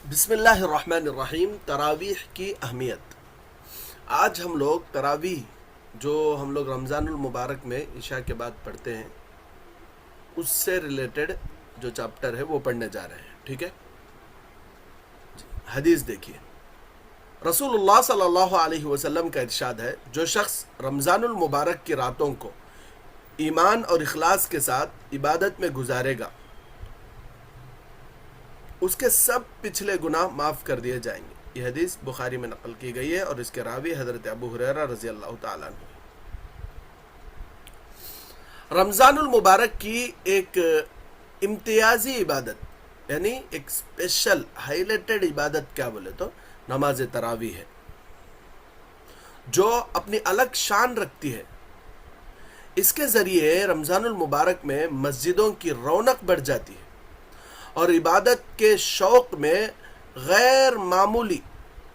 بسم اللہ الرحمن الرحیم۔ تراویح کی اہمیت۔ آج ہم لوگ تراویح جو ہم لوگ رمضان المبارک میں عشاء کے بعد پڑھتے ہیں اس سے ریلیٹڈ جو چیپٹر ہے وہ پڑھنے جا رہے ہیں، ٹھیک ہے؟ حدیث دیکھیے، رسول اللہ صلی اللہ علیہ وسلم کا ارشاد ہے، جو شخص رمضان المبارک کی راتوں کو ایمان اور اخلاص کے ساتھ عبادت میں گزارے گا اس کے سب پچھلے گناہ معاف کر دیے جائیں گے۔ یہ حدیث بخاری میں نقل کی گئی ہے اور اس کے راوی حضرت ابو ہریرہ رضی اللہ تعالیٰ عنہ۔ رمضان المبارک کی ایک امتیازی عبادت، یعنی ایک اسپیشل ہائی لائٹڈ عبادت کیا بولے تو نماز تراویح ہے، جو اپنی الگ شان رکھتی ہے۔ اس کے ذریعے رمضان المبارک میں مسجدوں کی رونق بڑھ جاتی ہے اور عبادت کے شوق میں غیر معمولی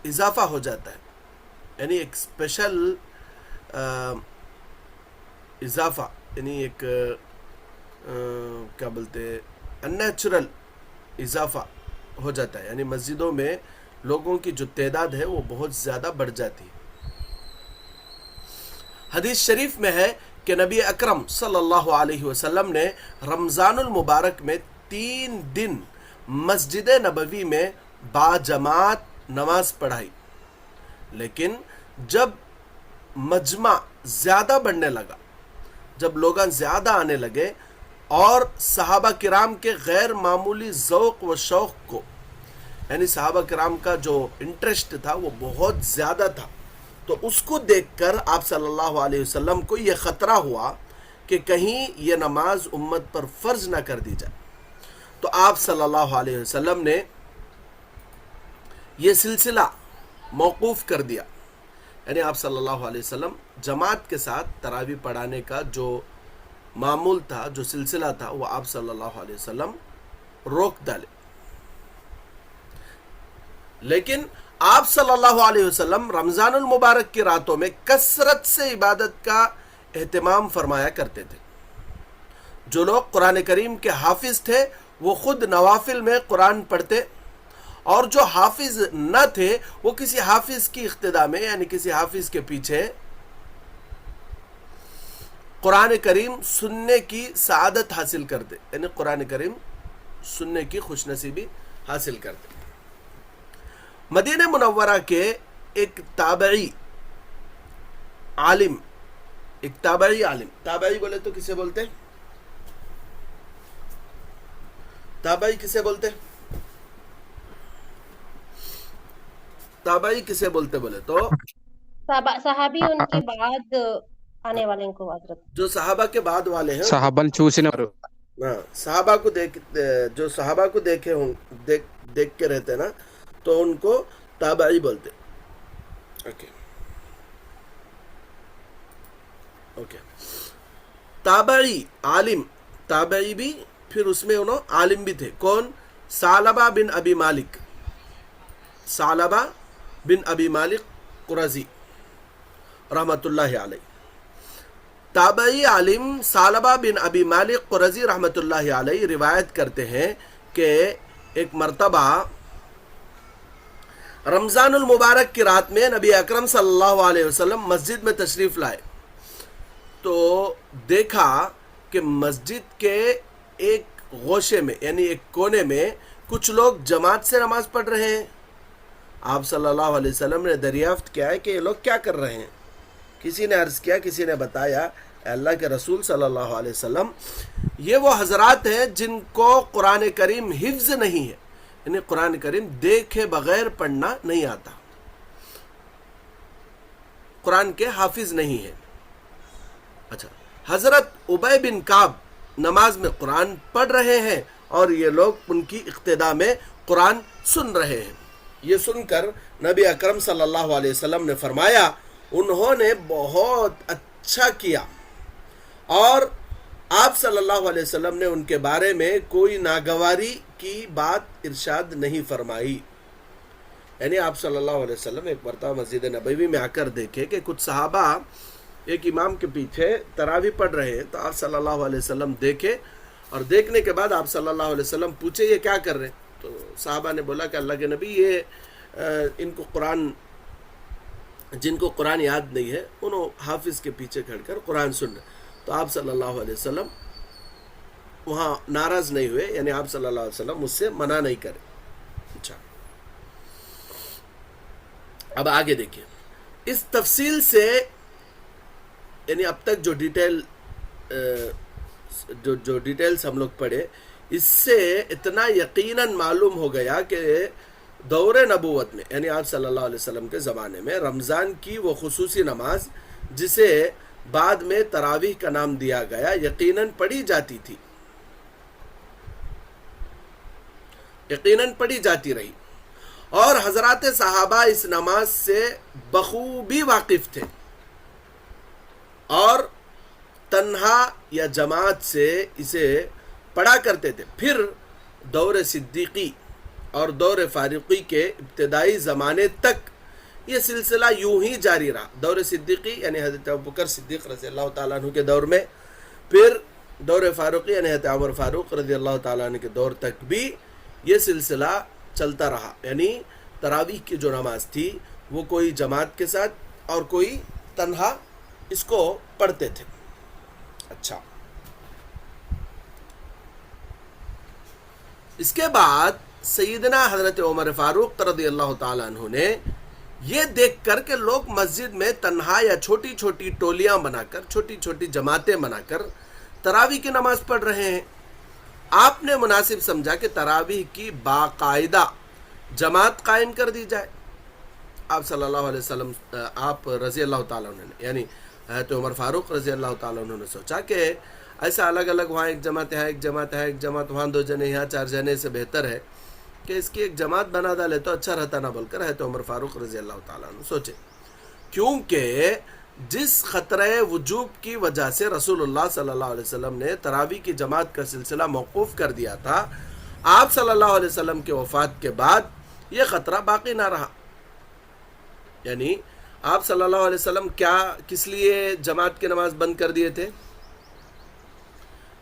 اضافہ ہو جاتا ہے، یعنی ایک اسپیشل اضافہ، یعنی ایک کیا بولتے ان نیچرل اضافہ ہو جاتا ہے، یعنی مسجدوں میں لوگوں کی جو تعداد ہے وہ بہت زیادہ بڑھ جاتی ہے۔ حدیث شریف میں ہے کہ نبی اکرم صلی اللہ علیہ وسلم نے رمضان المبارک میں 3 دن مسجد نبوی میں باجماعت نماز پڑھائی، لیکن جب مجمع زیادہ بڑھنے لگا، جب لوگ زیادہ آنے لگے اور صحابہ کرام کے غیر معمولی ذوق و شوق کو، یعنی صحابہ کرام کا جو انٹرسٹ تھا وہ بہت زیادہ تھا، تو اس کو دیکھ کر آپ صلی اللہ علیہ وسلم کو یہ خطرہ ہوا کہ کہیں یہ نماز امت پر فرض نہ کر دی جائے، تو آپ صلی اللہ علیہ وسلم نے یہ سلسلہ موقوف کر دیا، یعنی آپ صلی اللہ علیہ وسلم جماعت کے ساتھ تراویح پڑھانے کا جو معمول تھا، جو سلسلہ تھا، وہ آپ صلی اللہ علیہ وسلم روک ڈالے۔ لیکن آپ صلی اللہ علیہ وسلم رمضان المبارک کی راتوں میں کثرت سے عبادت کا اہتمام فرمایا کرتے تھے۔ جو لوگ قرآن کریم کے حافظ تھے وہ خود نوافل میں قرآن پڑھتے، اور جو حافظ نہ تھے وہ کسی حافظ کی اقتداء میں، یعنی کسی حافظ کے پیچھے قرآن کریم سننے کی سعادت حاصل کرتے، یعنی قرآن کریم سننے کی خوش نصیبی حاصل کرتے۔ مدینہ منورہ کے ایک تابعی عالم، تابعی بولے تو کسے بولتے؟ تابعی کسے بولتے؟ تابعی کسے بولتے بولے تو صحابی ان کے بعد آنے والے کو حضرت، جو صحابہ کے بعد والے ہیں، صحابن చూసినవారు صحابہ کو جو صحابہ کو دیکھ کے رہتے نا، تو ان کو تابعی بولتے۔ اوکے، تابعی عالم، تابعی بھی، پھر اس میں انہوں عالم بھی تھے۔ کون؟ ثعلبہ بن ابی مالک، ثعلبہ بن ابی مالک قرظی رحمۃ اللہ علیہ۔ تابعی عالم ثعلبہ بن ابی مالک قرظی رحمۃ اللہ علیہ روایت کرتے ہیں کہ ایک مرتبہ رمضان المبارک کی رات میں نبی اکرم صلی اللہ علیہ وسلم مسجد میں تشریف لائے، تو دیکھا کہ مسجد کے ایک گوشے میں، یعنی ایک کونے میں کچھ لوگ جماعت سے نماز پڑھ رہے ہیں۔ آپ صلی اللہ علیہ وسلم نے دریافت کیا ہے کہ یہ لوگ کیا کر رہے ہیں؟ کسی نے عرض کیا، کسی نے بتایا، اے اللہ کے رسول صلی اللہ علیہ وسلم، یہ وہ حضرات ہیں جن کو قرآن کریم حفظ نہیں ہے، یعنی قرآن کریم دیکھے بغیر پڑھنا نہیں آتا، قرآن کے حافظ نہیں ہے۔ اچھا، حضرت ابی بن کعب نماز میں قرآن پڑھ رہے ہیں اور یہ لوگ ان کی اقتداء میں قرآن سن رہے ہیں۔ یہ سن کر نبی اکرم صلی اللہ علیہ وسلم نے فرمایا، انہوں نے بہت اچھا کیا، اور آپ صلی اللہ علیہ وسلم نے ان کے بارے میں کوئی ناگواری کی بات ارشاد نہیں فرمائی۔ یعنی آپ صلی اللہ علیہ وسلم ایک مرتبہ مسجد نبوی میں آ کر دیکھے کہ کچھ صحابہ ایک امام کے پیچھے تراویح پڑھ رہے ہیں، تو آپ صلی اللہ علیہ وسلم دیکھے، اور دیکھنے کے بعد آپ صلی اللہ علیہ وسلم پوچھے یہ کیا کر رہے ہیں؟ تو صحابہ نے بولا کہ اللہ کے نبی یہ ان کو قرآن، جن کو قرآن یاد نہیں ہے انہوں حافظ کے پیچھے کھڑ کر قرآن سن رہے. تو آپ صلی اللہ علیہ وسلم وہاں ناراض نہیں ہوئے، یعنی آپ صلی اللہ علیہ وسلم مجھ سے منع نہیں کرے. اچھا اب آگے دیکھیں اس تفصیل سے، یعنی اب تک جو ڈیٹیلز ہم لوگ پڑھے، اس سے اتنا یقیناً معلوم ہو گیا کہ دور نبوت میں، یعنی آپ صلی اللہ علیہ وسلم کے زمانے میں رمضان کی وہ خصوصی نماز جسے بعد میں تراویح کا نام دیا گیا، یقیناً پڑھی جاتی تھی، یقیناً پڑھی جاتی رہی، اور حضرات صحابہ اس نماز سے بخوبی واقف تھے اور تنہا یا جماعت سے اسے پڑھا کرتے تھے. پھر دور صدیقی اور دور فاروقی کے ابتدائی زمانے تک یہ سلسلہ یوں ہی جاری رہا. دور صدیقی یعنی حضرت ابوبکر صدیق رضی اللہ تعالیٰ عنہ کے دور میں، پھر دور فاروقی یعنی حضرت عمر فاروق رضی اللہ تعالیٰ عنہ کے دور تک بھی یہ سلسلہ چلتا رہا. یعنی تراویح کی جو نماز تھی وہ کوئی جماعت کے ساتھ اور کوئی تنہا اس کو پڑھتے تھے. اچھا اس کے بعد سیدنا حضرت عمر فاروق رضی اللہ تعالیٰ عنہ نے یہ دیکھ کر کہ لوگ مسجد میں تنہا یا چھوٹی چھوٹی ٹولیاں بنا کر، چھوٹی چھوٹی جماعتیں بنا کر تراویح کی نماز پڑھ رہے ہیں، آپ نے مناسب سمجھا کہ تراویح کی باقاعدہ جماعت قائم کر دی جائے. آپ صلی اللہ علیہ وسلم، آپ رضی اللہ تعالیٰ عنہ نے یعنی حضرت عمر فاروق رضی اللہ تعالیٰ عنہ نے سوچا کہ ایسا الگ الگ وہاں ایک جماعت ہے، ایک جماعت ہے، ایک جماعت وہاں 2 جنے، یہاں 4 جنے سے بہتر ہے کہ اس کی ایک جماعت بنا ڈالے تو اچھا رہتا، نہ بول کر حضرت عمر فاروق رضی اللہ تعالیٰ عنہ سوچے. کیونکہ جس خطرہ وجوب کی وجہ سے رسول اللہ صلی اللہ علیہ وسلم نے تراویح کی جماعت کا سلسلہ موقوف کر دیا تھا، آپ صلی اللہ علیہ وسلم کے وفات کے بعد یہ خطرہ باقی نہ رہا. یعنی آپ صلی اللہ علیہ وسلم کس لیے جماعت کی نماز بند کر دیے تھے؟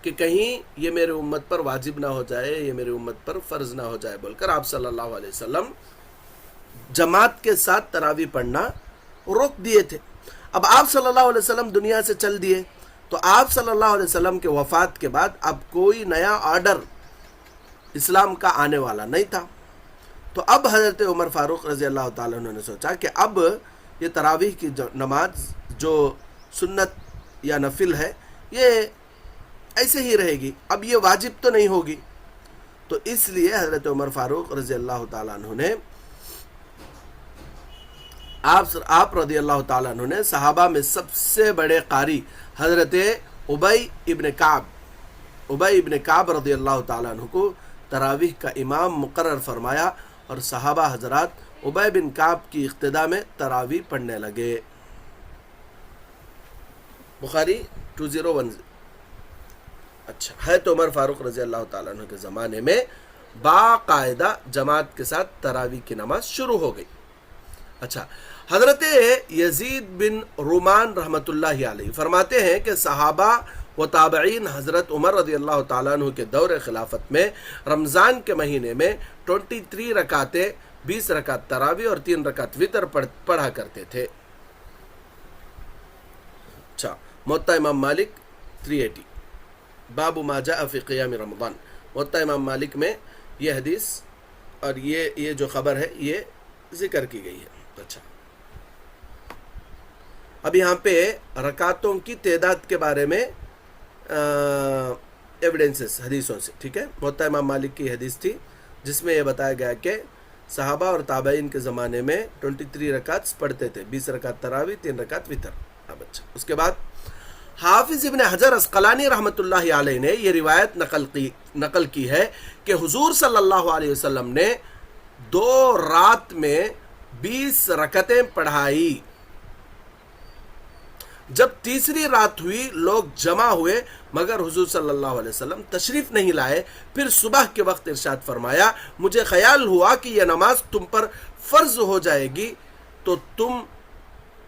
کہ کہیں یہ میرے امت پر واجب نہ ہو جائے، یہ میرے امت پر فرض نہ ہو جائے بول کر آپ صلی اللہ علیہ وسلم جماعت کے ساتھ تراویح پڑھنا روک دیے تھے. اب آپ صلی اللہ علیہ وسلم دنیا سے چل دیے تو آپ صلی اللہ علیہ وسلم کے وفات کے بعد اب کوئی نیا آرڈر اسلام کا آنے والا نہیں تھا. تو اب حضرت عمر فاروق رضی اللہ تعالیٰ عنہ نے سوچا کہ اب یہ تراویح کی نماز جو سنت یا نفل ہے یہ ایسے ہی رہے گی، اب یہ واجب تو نہیں ہوگی. تو اس لیے حضرت عمر فاروق رضی اللہ تعالیٰ عنہ نے آپ رضی اللہ تعالیٰ عنہ نے صحابہ میں سب سے بڑے قاری حضرت ابی ابن کعب رضی اللہ تعالیٰ عنہ کو تراویح کا امام مقرر فرمایا اور صحابہ حضرات ابی بن کعب کی اقتداء میں تراویح پڑھنے لگے. بخاری 201. اچھا حضرت عمر فاروق رضی اللہ تعالیٰ عنہ کے زمانے میں باقاعدہ جماعت کے ساتھ تراویح کی نماز شروع ہو گئی. اچھا حضرت یزید بن رومان رحمۃ اللہ علیہ فرماتے ہیں کہ صحابہ و تابعین حضرت عمر رضی اللہ تعالیٰ عنہ کے دور خلافت میں رمضان کے مہینے میں 23 رکعتیں، 20 رکعت تراویح اور 3 رکعت وتر پڑھا کرتے تھے. اچھا موطا امام مالک 380 باب ما جاء فی قیام رمضان. موطا امام مالک میں یہ حدیث اور یہ جو خبر ہے یہ ذکر کی گئی ہے. اچھا اب یہاں پہ رکعتوں کی تعداد کے بارے میں ایویڈنسز حدیثوں سے، ٹھیک ہے. موطا امام مالک کی حدیث تھی جس میں یہ بتایا گیا کہ صحابہ اور تابعین کے زمانے میں 23 رکعت پڑھتے تھے، 20 رکعت تراویح، 3 رکعت وتر. اب اچھا اس کے بعد حافظ ابن حجر عسقلانی رحمۃ اللہ علیہ نے یہ روایت نقل کی ہے کہ حضور صلی اللہ علیہ وسلم نے 2 رات میں 20 رکعتیں پڑھائی. جب تیسری رات ہوئی لوگ جمع ہوئے مگر حضور صلی اللہ علیہ وسلم تشریف نہیں لائے. پھر صبح کے وقت ارشاد فرمایا مجھے خیال ہوا کہ یہ نماز تم پر فرض ہو جائے گی تو تم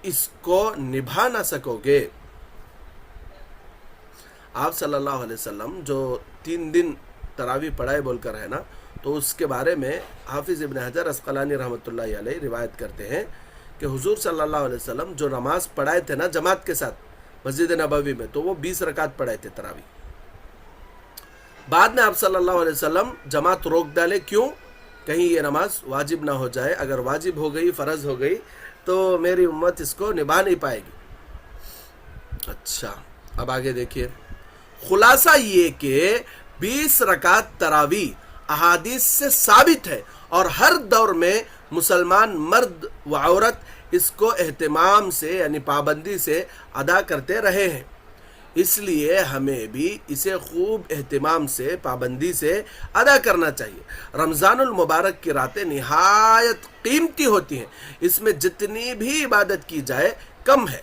اس کو نبھا نہ سکو گے. آپ صلی اللہ علیہ وسلم جو 3 دن تراویح پڑھائے بول کر ہے نا، تو اس کے بارے میں حافظ ابن حجر اسقلانی رحمۃ اللہ علیہ روایت کرتے ہیں کہ حضور صلی اللہ علیہ وسلم جو نماز پڑھائے تھے نا جماعت کے ساتھ مسجد نبوی میں، تو وہ 20 رکعت پڑھائے تھے تراویح. بعد میں آپ صلی اللہ علیہ وسلم جماعت روک ڈالے. کیوں؟ کہیں یہ نماز واجب نہ ہو جائے. اگر واجب ہو گئی، فرض ہو گئی، تو میری امت اس کو نبھا نہیں پائے گی. اچھا، اب آگے دیکھیے. خلاصہ یہ کہ 20 رکعت تراویح احادیث سے ثابت ہے، اور ہر دور میں مسلمان مرد و عورت اس کو اہتمام سے یعنی پابندی سے ادا کرتے رہے ہیں. اس لیے ہمیں بھی اسے خوب اہتمام سے پابندی سے ادا کرنا چاہیے. رمضان المبارک کی راتیں نہایت قیمتی ہوتی ہیں. اس میں جتنی بھی عبادت کی جائے کم ہے.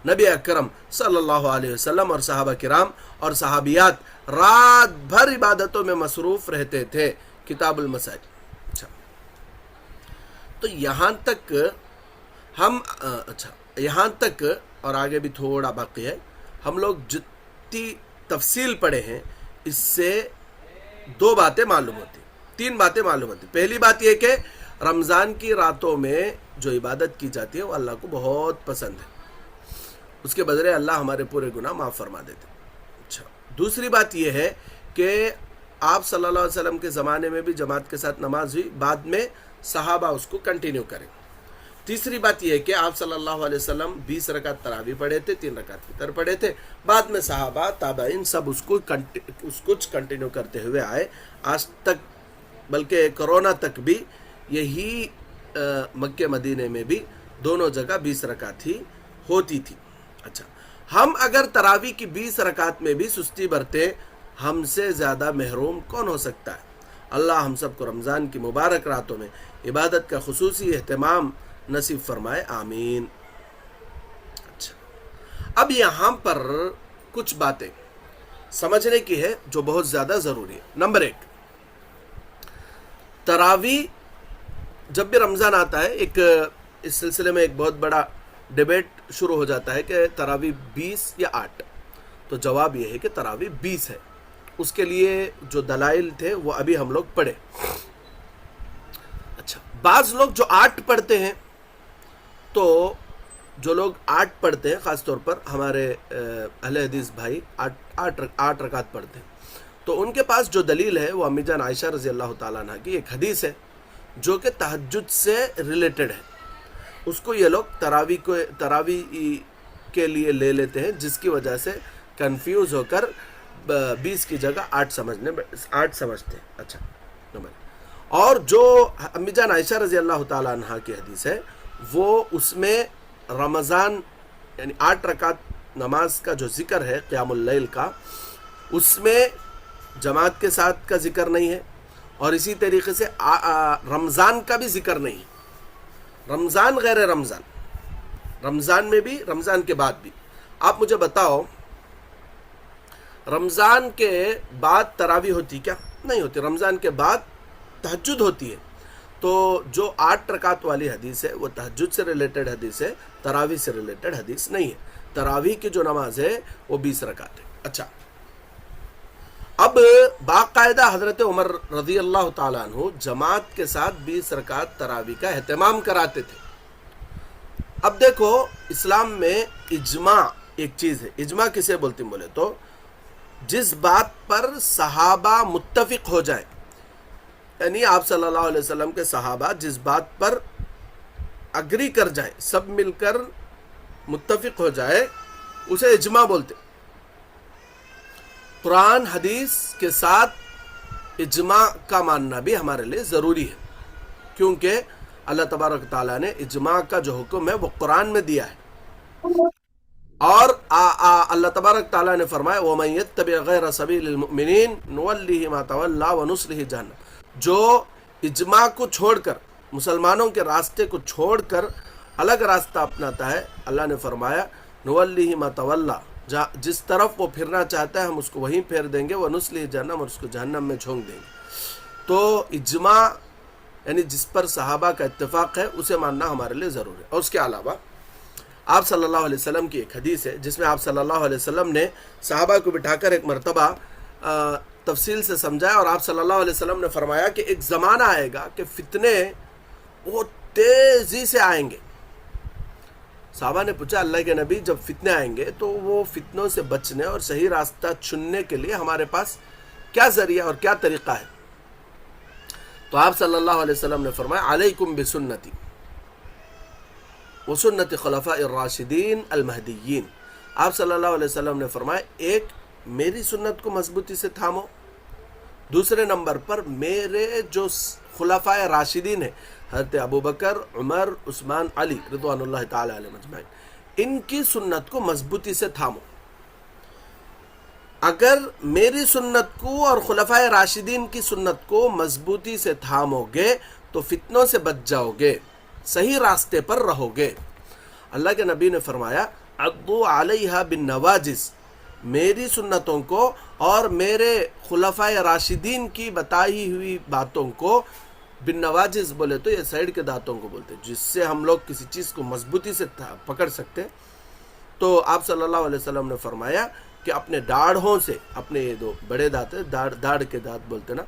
نبی اکرم صلی اللہ علیہ وسلم اور صحابہ کرام اور صحابیات رات بھر عبادتوں میں مصروف رہتے تھے. کتاب المساجد. اچھا، تو یہاں تک یہاں تک اور آگے بھی تھوڑا باقی ہے. ہم لوگ جتنی تفصیل پڑھے ہیں اس سے 2 باتیں معلوم ہوتی، 3 باتیں معلوم ہوتی. پہلی بات یہ کہ رمضان کی راتوں میں جو عبادت کی جاتی ہے وہ اللہ کو بہت پسند ہے. اس کے بدلے اللہ ہمارے پورے گناہ معاف فرما دیتے. اچھا، دوسری بات یہ ہے کہ آپ صلی اللہ علیہ وسلم کے زمانے میں بھی جماعت کے ساتھ نماز ہوئی، بعد میں صحابہ اس کو کنٹینیو کریں. تیسری بات یہ ہے کہ آپ صلی اللہ علیہ وسلم 20 رکعت تراویح پڑھے تھے، 3 رکعت فطر پڑھے تھے. بعد میں صحابہ تابعین سب اس کو کنٹینیو کرتے ہوئے آئے آج تک، بلکہ کرونا تک بھی یہی مکہ مدینے میں بھی دونوں جگہ 20 رکعت ہی ہوتی تھی. اچھا، ہم اگر تراویح کی 20 رکعت میں بھی سستی برتے، ہم سے زیادہ محروم کون ہو سکتا ہے؟ اللہ ہم سب کو رمضان کی مبارک راتوں میں عبادت کا خصوصی اہتمام نصیب فرمائے، آمین. اچھا، اب یہاں پر کچھ باتیں سمجھنے کی ہے جو بہت زیادہ ضروری ہے. نمبر 1، تراویح جب بھی رمضان آتا ہے اس سلسلے میں ایک بہت بڑا ڈیبیٹ شروع ہو جاتا ہے کہ تراویح 20 یا 8. تو جواب یہ ہے کہ تراویح 20 ہے. اس کے لیے جو دلائل تھے وہ ابھی ہم لوگ پڑھے. اچھا، بعض لوگ جو 8 پڑھتے ہیں، تو جو لوگ 8 پڑھتے ہیں، خاص طور پر ہمارے اہل حدیث بھائی 8 رکعت پڑھتے ہیں، تو ان کے پاس جو دلیل ہے وہ امی جان عائشہ رضی اللہ تعالیٰ عنہ کی ایک حدیث ہے جو کہ تہجد سے ریلیٹڈ ہے. اس کو یہ لوگ تراویح کے لیے لے لیتے ہیں، جس کی وجہ سے کنفیوز ہو کر 20 کی جگہ 8 سمجھتے ہیں. اچھا، اور جو امی جان عائشہ رضی اللہ تعالیٰ عنہ کی حدیث ہے، وہ اس میں رمضان یعنی 8 رکعت نماز کا جو ذکر ہے قیام اللیل کا، اس میں جماعت کے ساتھ کا ذکر نہیں ہے، اور اسی طریقے سے رمضان کا بھی ذکر نہیں ہے. رمضان غیر رمضان میں بھی، رمضان کے بعد بھی. آپ مجھے بتاؤ، رمضان کے بعد تراویح ہوتی کیا؟ نہیں ہوتی. رمضان کے بعد تہجد ہوتی ہے. تو جو 8 رکعت والی حدیث ہے وہ تہجد سے ریلیٹڈ حدیث ہے، تراویح سے ریلیٹڈ حدیث نہیں ہے. تراویح کی جو نماز ہے وہ 20 رکعت ہے. اچھا، اب باقاعدہ حضرت عمر رضی اللہ تعالیٰ عنہ جماعت کے ساتھ 20 رکعت تراویح کا اہتمام کراتے تھے. اب دیکھو، اسلام میں اجماع ایک چیز ہے. اجماع کسے بولتے ہیں بولے تو جس بات پر صحابہ متفق ہو جائیں، یعنی آپ صلی اللہ علیہ وسلم کے صحابہ جس بات پر اگری کر جائیں، سب مل کر متفق ہو جائے، اسے اجماع بولتے. قرآن حدیث کے ساتھ اجماع کا ماننا بھی ہمارے لیے ضروری ہے، کیونکہ اللہ تبارک تعالیٰ نے اجماع کا جو حکم ہے وہ قرآن میں دیا ہے. اور اللہ تبارک تعالیٰ نے فرمایا وَمَن يَتَّبِعْ غَيْرَ سَبِيلِ الْمُؤْمِنِينَ نُوَلِّهِ مَا تَوَلَّى وَنُصْلِهِ جَهَنَّمَ. جو اجماع کو چھوڑ کر، مسلمانوں کے راستے کو چھوڑ کر الگ راستہ اپناتا ہے، اللہ نے فرمایا نُوَلِّهِ مَا تَوَلَّى، جس طرف وہ پھرنا چاہتا ہے ہم اس کو وہیں پھیر دیں گے، وَنُصْلِهِ جَهَنَّمَ، اور اس کو جہنم میں جھونک دیں گے. تو اجماع یعنی جس پر صحابہ کا اتفاق ہے اسے ماننا ہمارے لیے ضروری ہے. اور اس کے علاوہ آپ صلی اللہ علیہ وسلم کی ایک حدیث ہے جس میں آپ صلی اللہ علیہ وسلم نے صحابہ کو بٹھا کر ایک مرتبہ تفصیل سے سمجھایا، اور آپ صلی اللہ علیہ وسلم نے فرمایا کہ ایک زمانہ آئے گا کہ فتنے بہت تیزی سے آئیں گے. صحابہ نے پوچھا اللہ کے نبی جب فتنے آئیں گے تو وہ فتنوں سے بچنے اور صحیح راستہ چننے کے لیے ہمارے پاس کیا ذریعہ اور کیا طریقہ ہے؟ تو آپ صلی اللہ علیہ وسلم نے فرمایا علیکم بسنتی وسنت خلفاء الراشدین المہدیین. آپ صلی اللہ علیہ وسلم نے فرمایا ایک میری سنت کو مضبوطی سے تھامو، دوسرے نمبر پر میرے جو خلفاء راشدین ہیں حضرت ابوبکر، عمر، عثمان، علی رضوان اللہ تعالی علیہ اجمعین، ان کی سنت کو مضبوطی سے تھامو. اگر میری سنت کو اور خلفاء راشدین کی سنت کو مضبوطی سے تھامو گے تو فتنوں سے بچ جاؤ گے، صحیح راستے پر رہو گے. اللہ کے نبی نے فرمایا عضو علیہا بالنواجز، میری سنتوں کو اور میرے خلفاء راشدین کی بتائی ہوئی باتوں کو، بالنواجز بولے تو یہ سائیڈ کے دانتوں کو بولتے ہیں، جس سے ہم لوگ کسی چیز کو مضبوطی سے پکڑ سکتے. تو آپ صلی اللہ علیہ وسلم نے فرمایا کہ اپنے داڑھوں سے، اپنے یہ دو بڑے دانت ہیں، داڑھ کے دانت بولتے نا،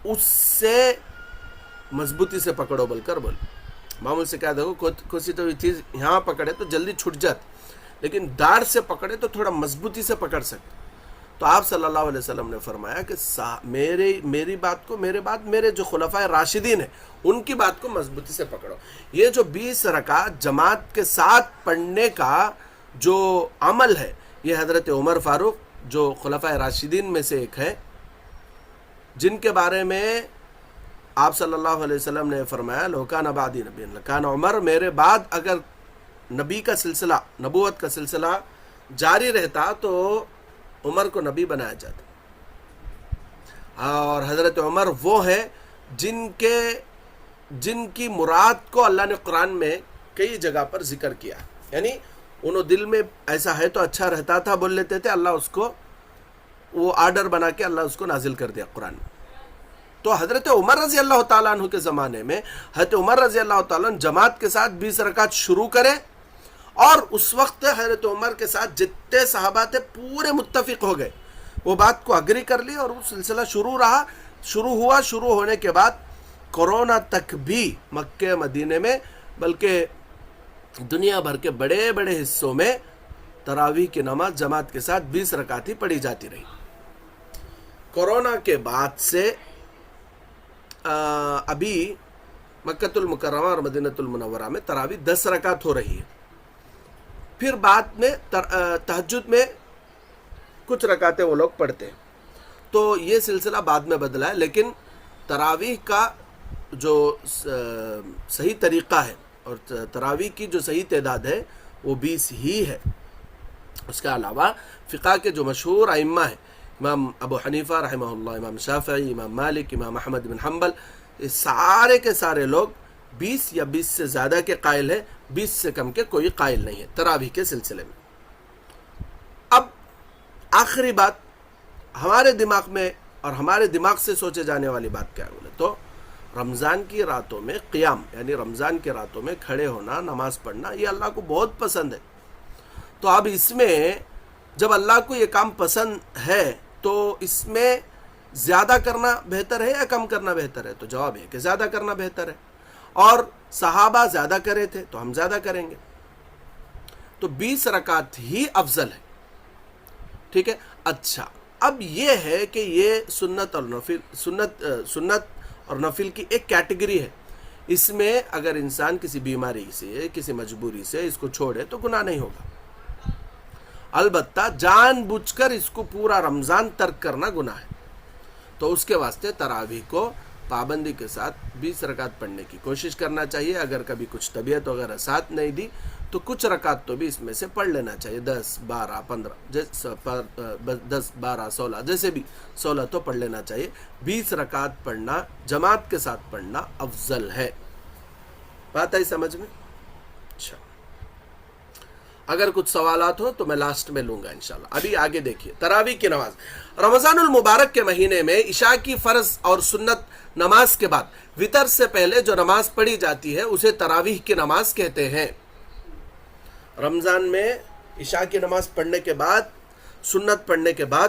اس سے مضبوطی سے پکڑو بول کر بول. معمول سے کیا دیکھو کوئی تو چیز یہاں پکڑے تو جلدی چھٹ جاتی، لیکن داڑھ سے پکڑے تو تھوڑا مضبوطی سے پکڑ سکتے. تو آپ صلی اللہ علیہ وسلم نے فرمایا کہ میری بات کو، میرے بعد میرے جو خلفاء راشدین ہیں ان کی بات کو مضبوطی سے پکڑو. یہ جو 20 رکعت جماعت کے ساتھ پڑھنے کا جو عمل ہے، یہ حضرت عمر فاروق جو خلفاء راشدین میں سے ایک ہے، جن کے بارے میں آپ صلی اللہ علیہ وسلم نے فرمایا لو کان بعدی نبی لکان عمر، میرے بعد اگر نبی کا سلسلہ، نبوت کا سلسلہ جاری رہتا تو عمر کو نبی بنایا جاتا. اور حضرت عمر وہ ہے جن کی مراد کو اللہ نے قرآن میں کئی جگہ پر ذکر کیا، یعنی انہوں دل میں ایسا ہے تو اچھا رہتا تھا بول لیتے تھے، اللہ اس کو وہ آرڈر بنا کے اللہ اس کو نازل کر دیا قرآن میں. تو حضرت عمر رضی اللہ تعالیٰ عنہ کے زمانے میں حضرت عمر رضی اللہ تعالیٰ عنہ جماعت کے ساتھ 20 رکعت شروع کرے، اور اس وقت حضرت عمر کے ساتھ جتنے صحابہ تھے پورے متفق ہو گئے، وہ بات کو اگری کر لی، اور وہ سلسلہ شروع ہونے کے بعد کورونا تک بھی مکہ مدینے میں بلکہ دنیا بھر کے بڑے بڑے حصوں میں تراویح کی نماز جماعت کے ساتھ 20 رکعت ہی پڑھی جاتی رہی. کورونا کے بعد سے ابھی مکۃ المکرمہ اور مدینہ المنورہ میں تراویح 10 رکعت ہو رہی ہے. پھر بعد میں تہجد میں کچھ رکعتیں وہ لوگ پڑھتے ہیں. تو یہ سلسلہ بعد میں بدلا ہے، لیکن تراویح کا جو صحیح طریقہ ہے اور تراویح کی جو صحیح تعداد ہے وہ 20 ہی ہے. اس کے علاوہ فقہ کے جو مشہور ائمہ ہیں، امام ابو حنیفہ رحمہ اللہ، امام شافعی، امام مالک، امام احمد بن حنبل، یہ سارے کے سارے لوگ 20 یا 20 سے زیادہ کے قائل ہیں، 20 سے کم کے کوئی قائل نہیں ہے تراویح کے سلسلے میں. اب آخری بات ہمارے دماغ میں اور ہمارے دماغ سے سوچے جانے والی بات کیا ہے بولے تو رمضان کی راتوں میں قیام، یعنی رمضان کی راتوں میں کھڑے ہونا، نماز پڑھنا، یہ اللہ کو بہت پسند ہے. تو اب اس میں جب اللہ کو یہ کام پسند ہے تو اس میں زیادہ کرنا بہتر ہے یا کم کرنا بہتر ہے؟ تو جواب ہے کہ زیادہ کرنا بہتر ہے، اور صحابہ زیادہ کرے تھے تو ہم زیادہ کریں گے. تو 20 رکعت ہی افضل ہے. ٹھیک ہے. اچھا، اب یہ ہے کہ یہ سنت اور نفل کی ایک کیٹیگری ہے. اس میں اگر انسان کسی بیماری سے، کسی مجبوری سے اس کو چھوڑے تو گناہ نہیں ہوگا. البتہ جان بوجھ کر اس کو پورا رمضان ترک کرنا گناہ ہے. تو اس کے واسطے تراویح کو پابندی کے ساتھ 20 رکعت پڑھنے کی کوشش کرنا چاہیے. اگر کبھی کچھ طبیعت وغیرہ ساتھ نہیں دی تو کچھ رکعت تو بھی اس میں سے پڑھ لینا چاہیے، 10 12 15 10 12 16 جیسے بھی 16 تو پڑھ لینا چاہیے. 20 رکعت پڑھنا جماعت کے ساتھ پڑھنا افضل ہے. بات آئی سمجھ میں؟ اچھا، اگر کچھ سوالات ہو تو میں لاسٹ میں لوں گا انشاءاللہ. ابھی آگے دیکھیے تراویح کی نماز. رمضان المبارک کے مہینے میں عشاء کی فرض اور سنت نماز کے بعد وتر سے پہلے جو نماز پڑھی جاتی ہے اسے تراویح کی نماز کہتے ہیں. رمضان میں عشاء کی نماز پڑھنے کے بعد، سنت پڑھنے کے بعد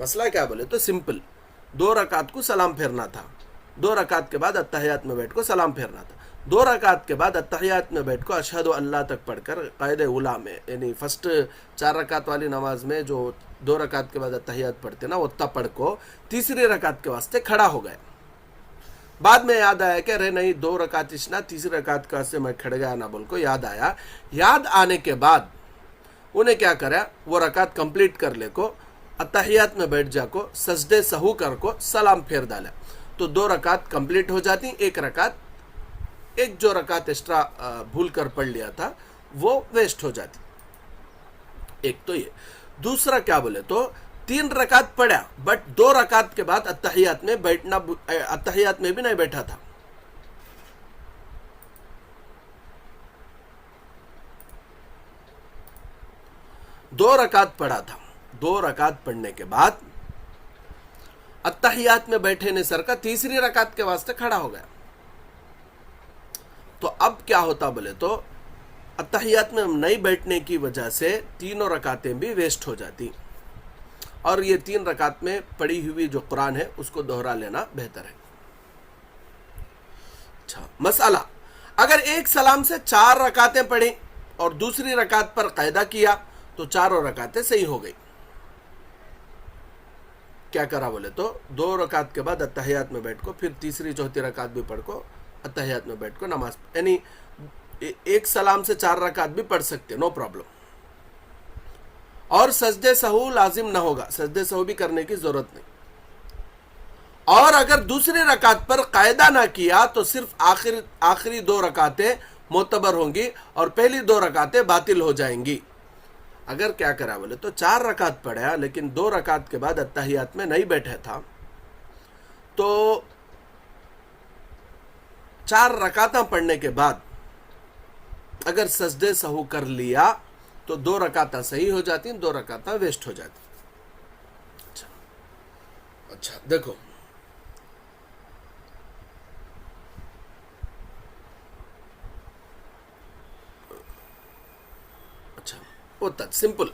مسئلہ کیا بولے تو سمپل، 2 رکعت کو سلام پھیرنا تھا، 2 رکعت کے بعد اتحیات میں بیٹھ کو سلام پھیرنا تھا، 2 رکعت کے بعد اتحیات میں بیٹھ کو اشہد اللہ تک پڑھ کر قاعدہ اولا میں، یعنی فرسٹ 4 رکعت والی نماز میں جو 2 رکعت کے بعد اتحیات پڑھتے نا، اتنا پڑھ کو تیسری رکعت کے واسطے کھڑا ہو گئے. بعد میں یاد آیا کہ ارے نہیں 2 رکعت اشنا، تیسری رکعت کے واسطے میں کھڑ گیا نہ بول کو یاد آیا. یاد آنے کے بعد انہیں کیا کرا، وہ رکعت کمپلیٹ کر لے کو اتحیات میں بیٹھ جا کو سجدے سہو کر کو سلام پھیر ڈالا، تو 2 رکعت کمپلیٹ ہو جاتی. ایک جو رکعت ایکسٹرا بھول کر پڑھ لیا تھا وہ ویسٹ ہو جاتی. ایک تو یہ. دوسرا کیا بولے تو 3 رکعت پڑھا بٹ 2 رکعت کے بعد اتحیات میں بیٹھنا، اتحیات میں بھی نہیں بیٹھا تھا. دو رکعت پڑھا تھا، 2 رکعت پڑھنے کے بعد اتحیات میں بیٹھے نے سر کا تیسری رکعت کے واسطے کھڑا ہو گیا. تو اب کیا ہوتا بولے تو اتحیات میں نہیں بیٹھنے کی وجہ سے 3 رکعتیں بھی ویسٹ ہو جاتی، اور یہ 3 رکعت میں پڑھی ہوئی جو قرآن ہے اس کو دوہرا لینا بہتر ہے. اچھا مسئلہ، اگر ایک سلام سے 4 رکعتیں پڑھی اور دوسری رکعت پر قاعدہ کیا تو 4 رکعتیں صحیح ہو گئی. کیا کرا بولے تو 2 رکعت کے بعد اتحیات میں بیٹھ کو پھر تیسری چوتھی رکعت بھی پڑھ کو اتحیات میں بیٹھ کو نماز، یعنی ایک سلام سے 4 رکعت بھی پڑھ سکتے، نو پرابلم. اور سجدے سہو لازم نہ ہوگا، سجدے سہو بھی کرنے کی ضرورت نہیں. اور اگر دوسری رکعت پر قاعدہ نہ کیا تو صرف آخری 2 رکعتیں معتبر ہوں گی اور پہلی 2 رکعتیں باطل ہو جائیں گی. اگر کیا کرا بولے تو 4 رکعت پڑھا لیکن 2 رکعت کے بعد اتحیات میں نہیں بیٹھا تھا، تو 4 رکعتیں پڑھنے کے بعد اگر سجدے سہو کر لیا تو 2 رکعتیں صحیح ہو جاتی، 2 رکعتیں ویسٹ ہو جاتی. اچھا دیکھو، اچھا ہوتا سمپل.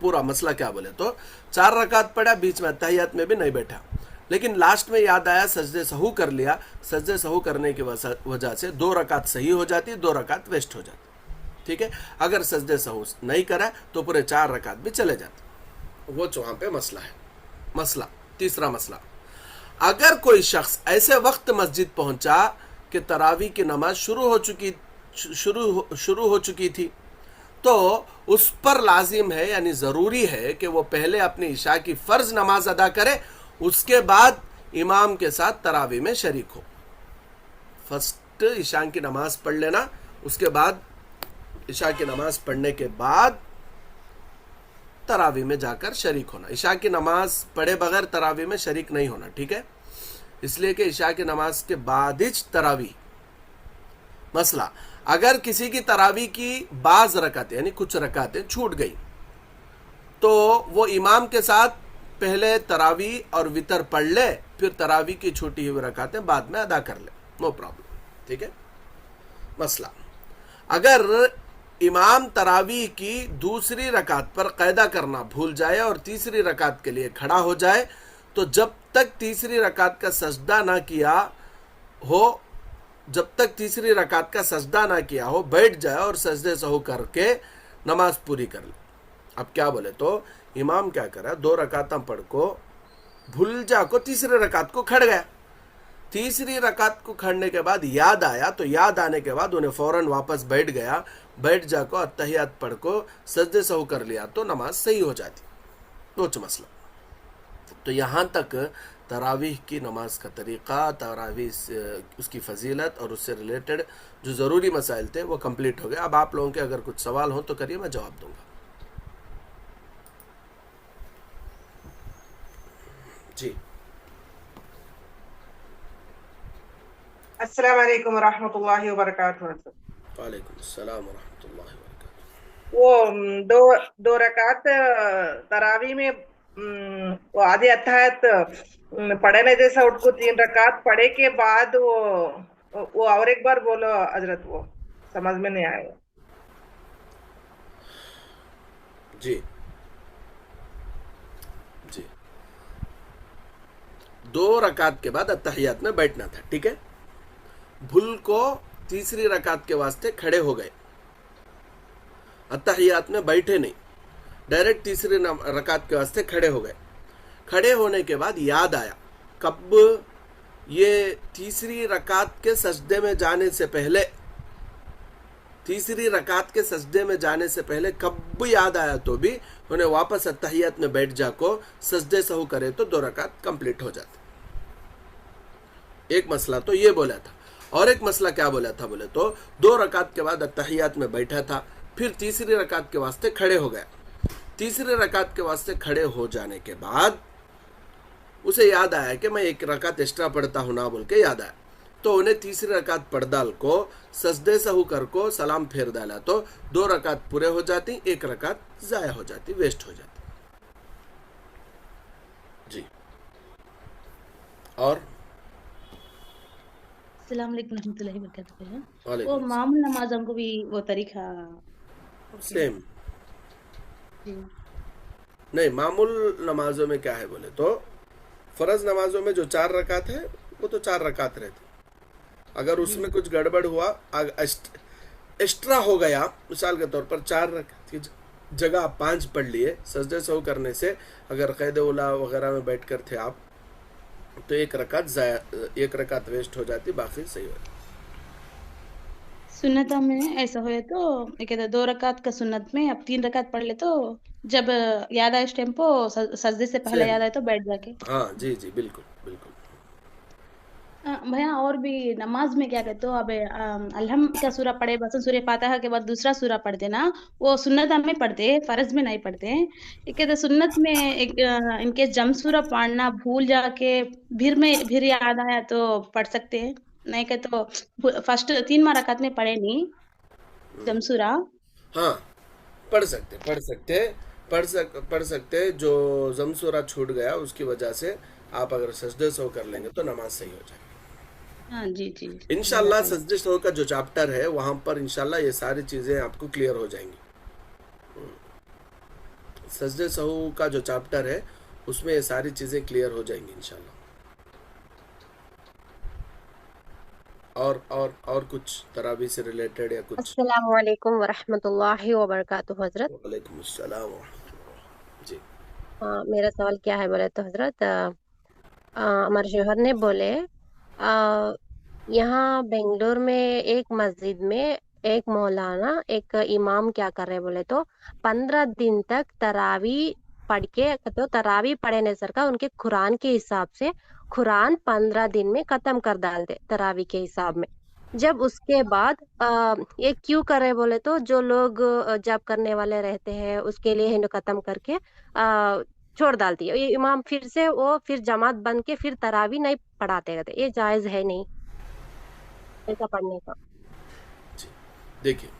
پورا مسئلہ کیا بولے تو 4 رکعت پڑھا، بیچ میں اتحیات میں بھی نہیں بیٹھا، لیکن لاسٹ میں یاد آیا سجدے سہو کر لیا. سجدے سہو کرنے کی وجہ سے 2 رکعت صحیح ہو جاتی، 2 رکعت ویسٹ ہو جاتی. ٹھیک ہے، اگر سجدے سہو نہیں کرا تو پورے 4 رکعت بھی چلے جاتے. وہ وہاں پہ مسئلہ ہے. مسئلہ تیسرا مسئلہ، اگر کوئی شخص ایسے وقت مسجد پہنچا کہ تراویح کی نماز شروع ہو چکی تھی، تو اس پر لازم ہے یعنی ضروری ہے کہ وہ پہلے اپنی عشاء کی فرض نماز ادا کرے، اس کے بعد امام کے ساتھ تراویح میں شریک ہو. فرسٹ عشاء کی نماز پڑھ لینا، اس کے بعد عشاء کی نماز پڑھنے کے بعد تراویح میں جا کر شریک ہونا. عشاء کی نماز پڑھے بغیر تراویح میں شریک نہیں ہونا. ٹھیک ہے، اس لیے کہ عشاء کی نماز کے بعد ہی تراویح. مسئلہ، اگر کسی کی تراویح کی بعض رکعتیں یعنی کچھ رکعتیں چھوٹ گئی تو وہ امام کے ساتھ پہلے تراویح اور وتر پڑھ لے، پھر تراویح کی چھوٹی ہوئی رکعتیں بعد میں ادا کر لے، نو پرابلم. ٹھیک ہے. مسئلہ، اگر امام تراویح کی دوسری رکعت پر قاعدہ کرنا بھول جائے اور تیسری رکعت کے لیے کھڑا ہو جائے تو جب تک تیسری رکعت کا سجدہ نہ کیا ہو بیٹھ جائے اور سجدے سہو کر کے نماز پوری کر لے. اب کیا بولے تو امام کیا کرا، 2 رکعتیں پڑھ کو بھول جا کو تیسری رکعت کو کھڑ گیا. تیسری رکعت کو کھڑنے کے بعد یاد آیا تو یاد آنے کے بعد انہیں فوراً واپس بیٹھ جا کو اتحیات پڑھ کو سجدے سہو کر لیا تو نماز صحیح ہو جاتی. سوچ مسئلہ. تو یہاں تک تراویح کی نماز کا طریقہ، تراویح اس کی فضیلت اور اس سے ریلیٹڈ جو ضروری مسائل تھے وہ کمپلیٹ ہو گئے. اب آپ لوگوں کے اگر کچھ سوال ہوں تو کریے، میں جواب دوں گا. جی السلام علیکم ورحمۃ اللہ وبرکاتہ. وعلیکم السلام ورحمۃ اللہ وبرکاتہ. وہ دو رکعت تراویح میں وہ آدھی اتحاد پڑھنے جیسا اٹھ کو 3 رکعت پڑھے کے بعد وہ اور ایک بار بولو حضرت، وہ سمجھ میں نہیں آیا. جی جی 2 رکعت کے بعد اتحیات میں بیٹھنا تھا، ٹھیک ہے. بھول کو تیسری رکعت کے واسطے کھڑے ہو گئے، اتحیات میں بیٹھے نہیں، ڈائریکٹ تیسری رکعت کے واسطے کھڑے ہو گئے. کھڑے ہونے کے بعد یاد آیا، کب؟ یہ تیسری رکعت کے سجدے میں جانے سے پہلے، تیسری رکعت کے سجدے میں جانے سے پہلے کب یاد آیا تو بھی انہیں واپس اتحیات میں بیٹھ جا کو سجدے سہو کرے تو 2 رکعت کمپلیٹ ہو جاتے. ایک مسئلہ تو یہ بولا تھا، اور ایک مسئلہ کیا بولا تھا بولے تو 2 رکعت کے بعد اتحیات میں بیٹھا تھا، پھر تیسری رکعت کے واسطے کھڑے ہو گیا. تیسری رکعت کے واسطے کھڑے ہو جانے کے بعد اسے یاد آیا کہ میں 1 رکعت ایکسٹرا پڑھتا ہوں نا بول کے یاد آیا، تو انہیں تیسری رکعت پڑھ ڈال کو سجدے سہو کر کو سلام پھیر ڈالا تو 2 رکعت پورے ہو جاتی، 1 رکعت ضائع ہو جاتی، ویسٹ ہو جاتی. جی. اور السلام علیکم ورحمۃ اللہ وبرکاتہ. وہ وعلیکم معمول نمازوں کو بھی وہ طریقہ سیم جی نہیں. معمول نمازوں میں کیا ہے بولے تو فرض نمازوں میں جو 4 رکعت ہے وہ تو 4 رکعت رہتی. اگر اس میں کچھ گڑبڑ ہوا، ایکسٹرا ہو گیا، مثال کے طور پر 4 رکعت کی جگہ آپ 5 پڑھ لیے سجدے سہو کرنے سے، اگر قید اولا وغیرہ میں بیٹھ کر تھے آپ تو 1 رکعت ضائع، 1 رکعت ویسٹ ہو جاتی، باقی صحیح ہو جاتی. سنتوں میں ایسا ہوئے تو یہ کہتے 2 رکعت کا سنت میں اب 3 رکعت پڑھ لے تو جب یاد آئے اس ٹائم کو سجدے سے پہلے سیم. یاد آئے تو بیٹھ جا کے. ہاں جی جی بالکل بالکل. بھیا اور بھی نماز میں کیا کہتے ہو اب الحمد کا سورہ پڑھے، بسن سورہ فاتحہ کے بعد دوسرا سورہ پڑھتے نا، وہ سنت میں پڑھتے، فرض میں نہیں پڑھتے. یہ کہتے سنت میں ان کے جم سورہ پڑھنا بھول جا کے پھر یاد آیا تو پڑھ سکتے ہیں، نہیں کہ تو فرسٹ 3 رکعت میں پڑھے نہیں جم سورہ. ہاں پڑھ سکتے جو ضم سورہ چھوٹ گیا اس کی وجہ سے آپ اگر سجدے سہو کر لیں گے تو نماز صحیح ہو جائے گی. ہاں جی جی انشاءاللہ سجدے سہو کا جو چیپٹر ہے وہاں پر انشاءاللہ یہ ساری چیزیں آپ کو کلیئر ہو جائیں گی. سجدے سہو کا جو چیپٹر ہے اس میں یہ ساری چیزیں کلیئر ہو جائیں گی انشاءاللہ. اور کچھ تراویح سے ریلیٹڈ یا کچھ؟ السلام علیکم ورحمۃ اللہ وبرکاتہ حضرت. وعلیکم السلام ورحمۃ اللہ. جی. میرا سوال کیا ہے بولے تو حضرت ہمارے شوہر نے بولے یہاں بنگلور میں ایک مسجد میں ایک مولانا ایک امام کیا کر رہے بولے تو 15 دن تک تراویح پڑھ کے تو تراویح پڑھنے سر کا ان کے قرآن کے حساب سے قرآن 15 دن میں ختم کر ڈال دے تراویح کے حساب میں. جب اس کے بعد یہ کیوں کر رہے بولے تو جو لوگ جاب کرنے والے رہتے ہیں اس کے لیے ختم کر کے چھوڑ ڈالتی ہے. یہ امام پھر سے وہ پھر جماعت بن کے پھر تراویح نہیں پڑھاتے رہتے، یہ جائز ہے نہیں ایسا پڑھنے کا؟ جی دیکھیے،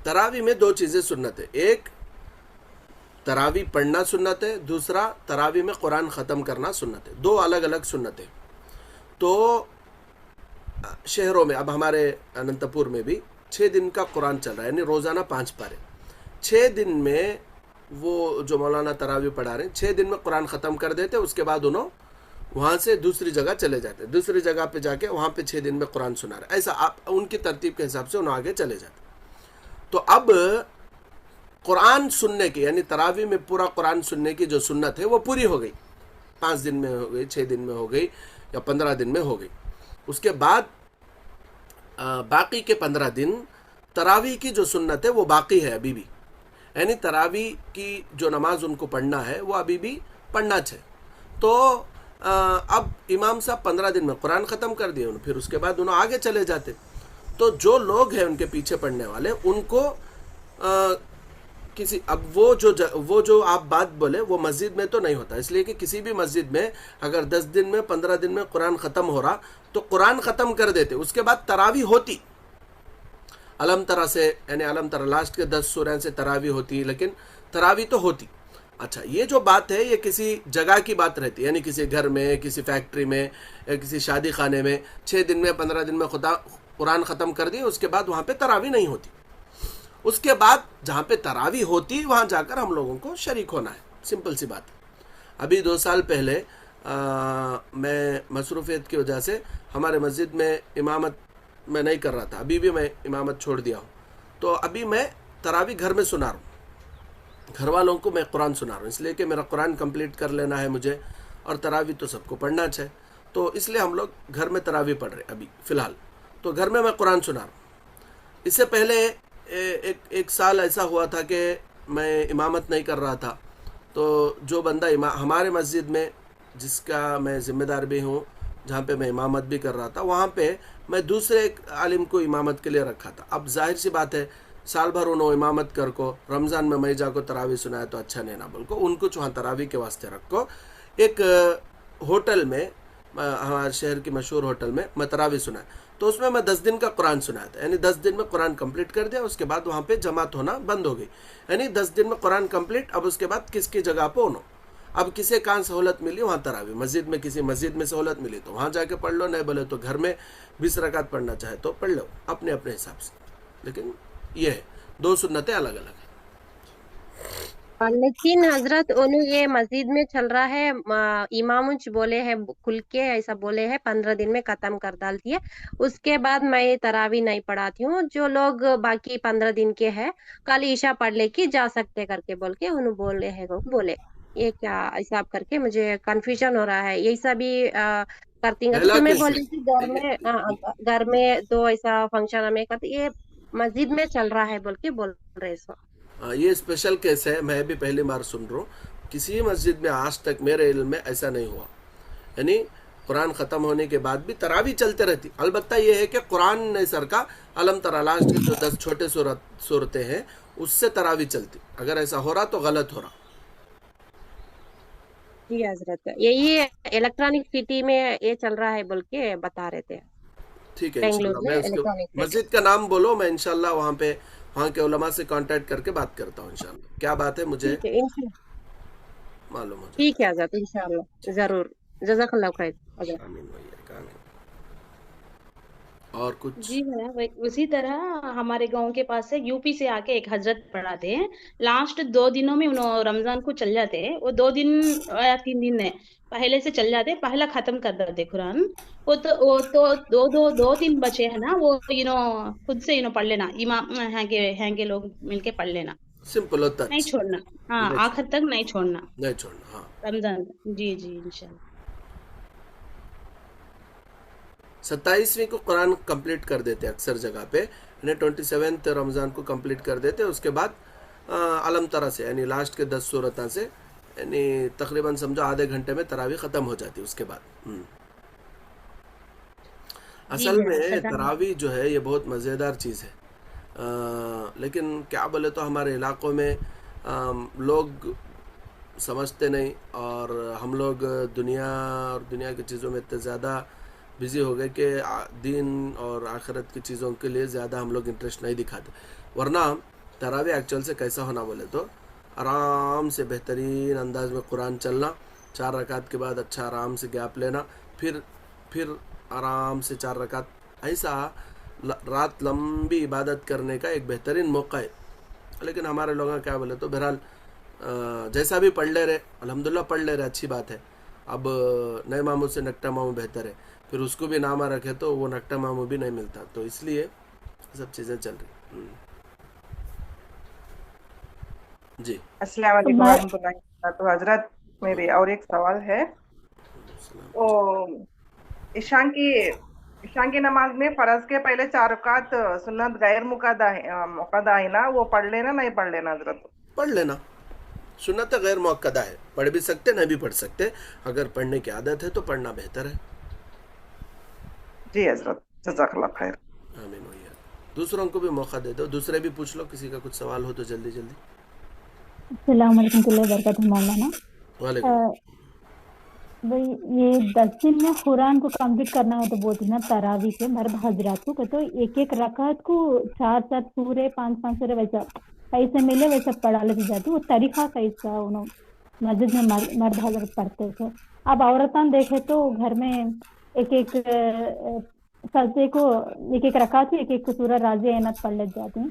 تراویح میں 2 چیزیں سنت ہے. ایک تراویح پڑھنا سنت ہے، دوسرا تراویح میں قرآن ختم کرنا سنت ہے. 2 الگ الگ سنت ہے. تو شہروں میں اب ہمارے اننتپور میں بھی 6 دن کا قرآن چل رہا ہے، یعنی روزانہ 5 پارے. 6 دن میں وہ جو مولانا تراویح پڑھا رہے ہیں 6 دن میں قرآن ختم کر دیتے، اس کے بعد انہوں وہاں سے دوسری جگہ چلے جاتے، دوسری جگہ پہ جا کے وہاں پہ 6 دن میں قرآن سنا رہے. ایسا آپ ان کی ترتیب کے حساب سے انہوں آگے چلے جاتے. تو اب قرآن سننے کی یعنی تراویح میں پورا قرآن سننے کی جو سنت ہے وہ پوری ہو گئی، 5 دن میں ہو گئی، 6 دن میں ہو گئی یا 15 دن میں ہو گئی. اس کے بعد باقی کے 15 دن تراویح کی جو سنت ہے وہ باقی ہے ابھی بھی، یعنی تراویح کی جو نماز ان کو پڑھنا ہے وہ ابھی بھی پڑھنا چاہیے. تو اب امام صاحب 15 دن میں قرآن ختم کر دیے، پھر اس کے بعد انہوں آگے چلے جاتے. تو جو لوگ ہیں ان کے پیچھے پڑھنے والے ان کو کسی اب وہ جو آپ بات بولے وہ مسجد میں تو نہیں ہوتا، اس لیے کہ کسی بھی مسجد میں اگر 10 دن میں 15 دن میں قرآن ختم ہو رہا تو قرآن ختم کر دیتے، اس کے بعد تراویح ہوتی علم ترا سے، یعنی علم ترا لاسٹ کے 10 سورہ سے تراویح ہوتی، لیکن تراویح تو ہوتی. اچھا یہ جو بات ہے یہ کسی جگہ کی بات رہتی ہے، یعنی کسی گھر میں، کسی فیکٹری میں یا کسی شادی خانے میں 6 دن میں 15 دن میں قرآن ختم کر دیے، اس کے بعد وہاں پہ تراویح نہیں ہوتی. اس کے بعد جہاں پہ تراویح ہوتی وہاں جا کر ہم لوگوں کو شریک ہونا ہے، سمپل سی بات ہے. ابھی 2 سال پہلے میں مصروفیت کی وجہ سے ہمارے مسجد میں امامت میں نہیں کر رہا تھا، ابھی بھی میں امامت چھوڑ دیا ہوں. تو ابھی میں تراویح گھر میں سنا رہا ہوں، گھر والوں کو میں قرآن سنا رہا ہوں، اس لیے کہ میرا قرآن کمپلیٹ کر لینا ہے مجھے، اور تراویح تو سب کو پڑھنا چاہے، تو اس لیے ہم لوگ گھر میں تراویح پڑھ رہے ابھی فی الحال. تو گھر میں قرآن سنا رہا ہوں. اس سے پہلے ایک سال ایسا ہوا تھا کہ میں امامت نہیں کر رہا تھا، تو جو بندہ ہمارے مسجد میں جس کا میں ذمہ دار بھی ہوں، جہاں پہ میں امامت بھی کر رہا تھا، وہاں پہ میں دوسرے ایک عالم کو امامت کے لیے رکھا تھا. اب ظاہر سی بات ہے سال بھر انہوں امامت کر کو رمضان میں جا کو تراویح سنایا تو اچھا نہیں نا، بول کو ان کو وہاں تراویح کے واسطے رکھو. ایک ہوٹل میں، ہمارے شہر کی مشہور ہوٹل میں تراویح سنایا، تو اس میں 10 دن کا قرآن سنایا تھا، یعنی 10 دن میں قرآن کمپلیٹ کر دیا. اس کے بعد وہاں پہ جماعت ہونا بند ہو گئی، یعنی 10 دن میں قرآن کمپلیٹ. اب اس کے بعد کس کی جگہ پہ انہوں، اب کسی کہاں سہولت ملی وہاں تراویح، مسجد میں کسی مسجد میں سہولت ملی تو وہاں جا کے پڑھ لو، نہیں بولے تو گھر میں 20 رکعت پڑھنا چاہے تو پڑھ لو اپنے اپنے حساب سے. لیکن یہ ہے 2 سنتیں الگ الگ ہیں. لیکن حضرت انہوں یہ مسجد میں چل رہا ہے، امام بولے ہے کھل کے ایسا بولے ہے 15 دن میں ختم کر ڈالتی ہے، اس کے بعد میں تراویح نہیں پڑھاتی ہوں. جو لوگ باقی 15 دن کے ہے کل عشاء پڑھ لے کے جا سکتے کر کے بول کے انہوں بولے ہے، وہ بولے یہ کیا حساب کر کے مجھے کنفیوژن ہو رہا ہے. ایسا بھی کرتی ہیں تو پہلا تمہیں کیس بولی کہ گھر میں تو ایسا فنکشن ہمیں کرتے، یہ مسجد میں چل رہا ہے بول کے بول رہے سو. یہ اسپیشل کیس ہے، میں بھی پہلی بار سن رہا ہوں. کسی مسجد میں آج تک میرے علم میں ایسا نہیں ہوا، یعنی قرآن ختم ہونے کے بعد بھی تراویح چلتے رہتی. البتہ یہ ہے کہ قرآن نے سر کا علم تر لاسٹ کے جو 10 چھوٹے صورتیں ہیں اس سے تراویح چلتی. اگر ایسا ہو رہا تو غلط ہو رہا. جی حضرت، یہی الیکٹرانک سٹی میں یہ چل رہا ہے بول کے بتا رہے تھے، ٹھیک ہے بنگلور انشاءاللہ میں میں اس کو الیکٹرانک سٹی. مسجد کا نام بولو، میں انشاءاللہ وہاں کے علماء سے کانٹیکٹ کر کے بات کرتا ہوں انشاءاللہ. کیا بات ہے مجھے ٹھیک ہے معلوم ہو ٹھیک جائے ہے حضرت، انشاءاللہ ضرور. جزاک اللہ خیر حضرت. گا. آمین وإياك آمین. اور کچھ جی ہے اسی طرح ہمارے گاؤں کے پاس سے یو پی سے آ کے ایک حضرت پڑھاتے ہیں. لاسٹ 2 دنوں میں انہوں رمضان کو چل جاتے ہیں، وہ 2 دن یا 3 دن ہے پہلے سے چل جاتے، پہلا ختم کر دیتے قرآن. وہ تو دو 3 بچے ہیں نا، وہ خود سے پڑھ لینا، امام ہیں کہ لوگ مل کے پڑھ لینا، سمپل ہوتا نہیں چھوڑنا. ہاں آخر تک نہیں چھوڑنا نہیں چھوڑنا. ہاں رمضان. جی جی انشاءاللہ. 27ویں کو قرآن کمپلیٹ کر دیتے اکثر جگہ پہ، یعنی 27 رمضان کو کمپلیٹ کر دیتے. اس کے بعد علم طرح سے یعنی لاسٹ کے 10 صورتیں سے یعنی تقریباً سمجھو آدھے گھنٹے میں تراویح ختم ہو جاتی. اس کے بعد اصل میں تراویح جو ہے یہ بہت مزیدار چیز ہے. لیکن کیا بولے تو ہمارے علاقوں میں لوگ سمجھتے نہیں، اور ہم لوگ دنیا کی چیزوں میں اتنے زیادہ بزی ہو گئے کہ دین اور آخرت کی چیزوں کے لیے زیادہ ہم لوگ انٹرسٹ نہیں دکھاتے. ورنہ تراویح ایکچوئل سے کیسا ہونا بولے تو آرام سے بہترین انداز میں قرآن چلنا، 4 رکعت کے بعد اچھا آرام سے گیپ لینا، پھر آرام سے 4 رکعت، ایسا رات لمبی عبادت کرنے کا ایک بہترین موقع ہے. لیکن ہمارے لوگوں کیا بولے تو بہرحال جیسا بھی پڑھ لے رہے، الحمدللہ پڑھ لے رہے، اچھی بات ہے. اب نئے ماموں سے نکٹا ماموں بہتر ہے، پھر اس کو بھی نامہ رکھے تو وہ نکٹا ماموں بھی نہیں ملتا، تو اس لیے سب چیزیں چل رہی. جی السلام علیکم ورحمۃ اللہ وبرکاتہ. تو حضرت میری اور ایک سوال ہے، وہ عشاء کی نماز میں فرض کے پہلے 4 رکعت سنت غیر مقدہ ہے نا، وہ پڑھ لینا نہیں پڑھ لینا حضرت؟ پڑھ لینا، سنت غیر مؤکدہ ہے، پڑھ بھی سکتے نہیں بھی پڑھ سکتے، اگر پڑھنے کی عادت ہے تو پڑھنا بہتر ہے. جی حضرت جزاک اللہ خیر. آمین ویا. دوسروں کو بھی موقع دے دو، دوسرے بھی پوچھ لو، کسی کا کچھ سوال ہو تو جلدی جلدی. السلام علیکم ورحمۃ اللہ وبرکاتہ مولانا. وعلیکم. بھائی یہ 10 دن میں قرآن کو کمپلیٹ کرنا ہو تو بولتے نا تراویح کے مرد حضرات کو تو ایک رکعت کو 4 سورے 5 سورے ویسا کیسے ملے ویسا پڑھا لیتے جاتی، وہ طریقہ کیسا انہوں مسجد میں مرد حضرت پڑھتے تھے. اب عورتیں دیکھے تو گھر میں ایک سجدے کو ایک رکعت ایک سورہ راضی عینت پڑھ لیتے جاتے ہیں.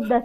10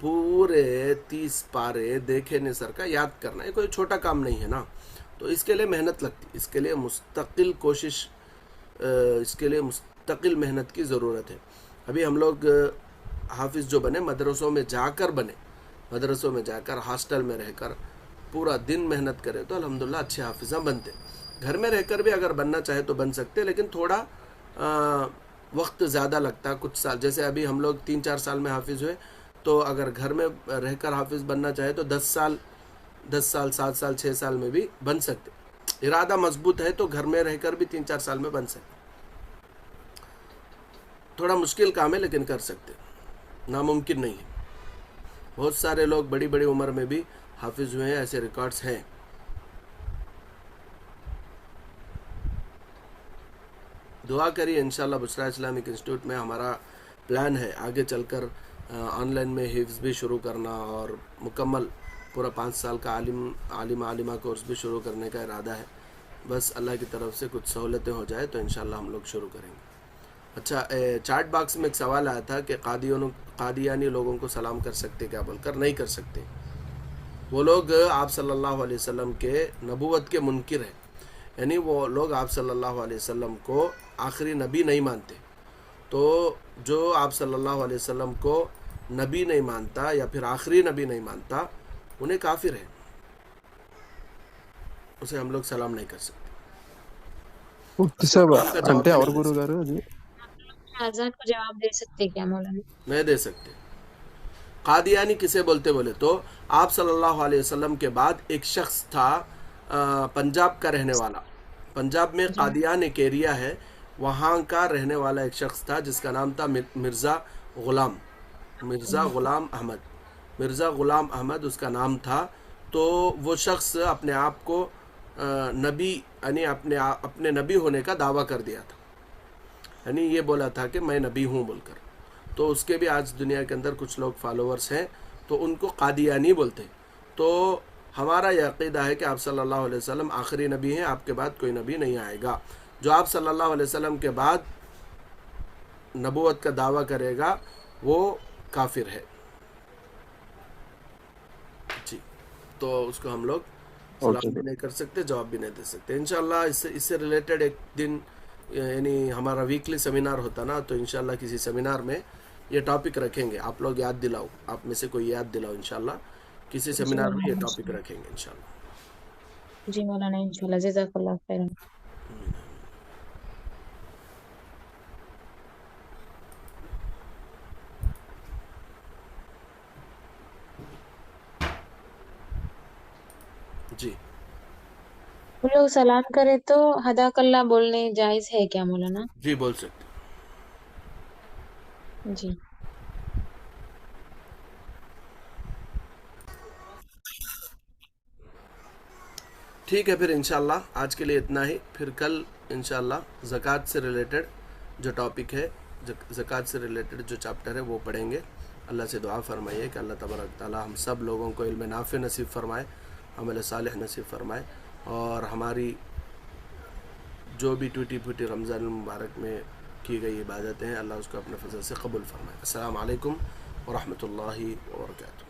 پورے 30 پارے دیکھے نہیں سر کا یاد کرنا. یہ کوئی چھوٹا کام نہیں ہے نا, تو اس کے لیے محنت لگتی, اس کے لیے مستقل کوشش, اس کے لیے مستقل محنت کی ضرورت ہے. ابھی ہم لوگ حافظ جو بنے مدرسوں میں جا کر بنے, مدرسوں میں جا کر ہاسٹل میں رہ کر پورا دن محنت کرے تو الحمدللہ اچھے حافظہ بنتے. گھر میں رہ کر بھی اگر بننا چاہے تو بن سکتے, لیکن تھوڑا وقت زیادہ لگتا, کچھ سال. جیسے ابھی ہم لوگ 3-4 سال میں حافظ ہوئے, تو اگر گھر میں رہ کر حافظ بننا چاہے تو 10 سال 7 سال 6 سال میں بھی بن سکتے. ارادہ مضبوط ہے تو گھر میں رہ کر بھی 3-4 سال میں بن سکتے. تھوڑا مشکل کام ہے لیکن کر سکتے, ناممکن نہیں ہے. بہت سارے لوگ بڑی بڑی عمر میں بھی حافظ ہوئے ہیں, ایسے ریکارڈز ہیں. دعا کریے انشاءاللہ. بشرا اسلامک انسٹیٹیوٹ میں ہمارا پلان ہے آگے چل کر آن لائن میں حفظ بھی شروع کرنا, اور مکمل پورا 5 سال کا عالمہ کورس بھی شروع کرنے کا ارادہ ہے. بس اللہ کی طرف سے کچھ سہولتیں ہو جائے تو انشاءاللہ ہم لوگ شروع کریں گے. اچھا, چیٹ باکس میں ایک سوال آیا تھا کہ قادیانی لوگوں کو سلام کر سکتے کیا بول کر. نہیں کر سکتے. وہ لوگ آپ صلی اللہ علیہ وسلم کے نبوت کے منکر ہیں, یعنی وہ لوگ آپ صلی اللہ علیہ وسلم کو آخری نبی نہیں مانتے. تو جو آپ صلی اللہ علیہ وسلم کو نبی نہیں مانتا یا پھر آخری نبی نہیں مانتا, انہیں کافر ہے, اسے ہم لوگ سلام نہیں کر سکتے. అంటే ఎవరు గురువు గారు అది آزاد کو جواب دے سکتے کیا مولانا؟ نہیں دے سکتے. قادیانی کسے بولتے بولے تو آپ صلی اللہ علیہ وسلم کے بعد ایک شخص تھا پنجاب کا رہنے والا. پنجاب میں قادیان ایک ایریا ہے, وہاں کا رہنے والا ایک شخص تھا جس کا نام تھا مرزا غلام احمد اس کا نام تھا. تو وہ شخص اپنے آپ کو نبی یعنی اپنے نبی ہونے کا دعویٰ کر دیا تھا, یعنی یہ بولا تھا کہ میں نبی ہوں بول کر. تو اس کے بھی آج دنیا کے اندر کچھ لوگ فالوورز ہیں, تو ان کو قادیانی بولتے. تو ہمارا یہ عقیدہ ہے کہ آپ صلی اللہ علیہ وسلم آخری نبی ہیں, آپ کے بعد کوئی نبی نہیں آئے گا. جو آپ صلی اللہ علیہ وسلم کے بعد نبوت کا دعویٰ کرے گا وہ کافر ہے. جی, تو اس کو ہم لوگ سلام بھی نہیں کر سکتے, جواب بھی نہیں دے سکتے. انشاءاللہ اس سے ریلیٹڈ ایک دن یعنی ہمارا ویکلی سیمینار ہوتا نا, تو انشاءاللہ کسی سیمینار میں یہ ٹاپک رکھیں گے. آپ لوگ یاد دلاؤ, آپ میں سے کوئی یاد دلاؤ, انشاءاللہ کسی سیمینار میں یہ ٹاپک رکھیں گے انشاءاللہ. جی مولانا انشاءاللہ, جزاک اللہ خیر. جی, وہ لوگ سلام کرے تو حداک اللہ بولنے جائز ہے کیا مولانا؟ جی بول سکتے. جی ٹھیک ہے, پھر انشاءاللہ آج کے لیے اتنا ہی. پھر کل انشاءاللہ زکوٰۃ سے ریلیٹڈ جو ٹاپک ہے, زکوٰۃ سے ریلیٹڈ جو چیپٹر ہے وہ پڑھیں گے. اللہ سے دعا فرمائیے کہ اللہ تبارک تعالی ہم سب لوگوں کو علم نافع نصیب فرمائے, عمل صالح نصیب فرمائے, اور ہماری جو بھی ٹوٹی پھوٹی رمضان المبارک میں کی گئی عبادتیں ہیں اللہ اس کو اپنے فضل سے قبول فرمائے. السلام علیکم ورحمۃ اللہ وبرکاتہ.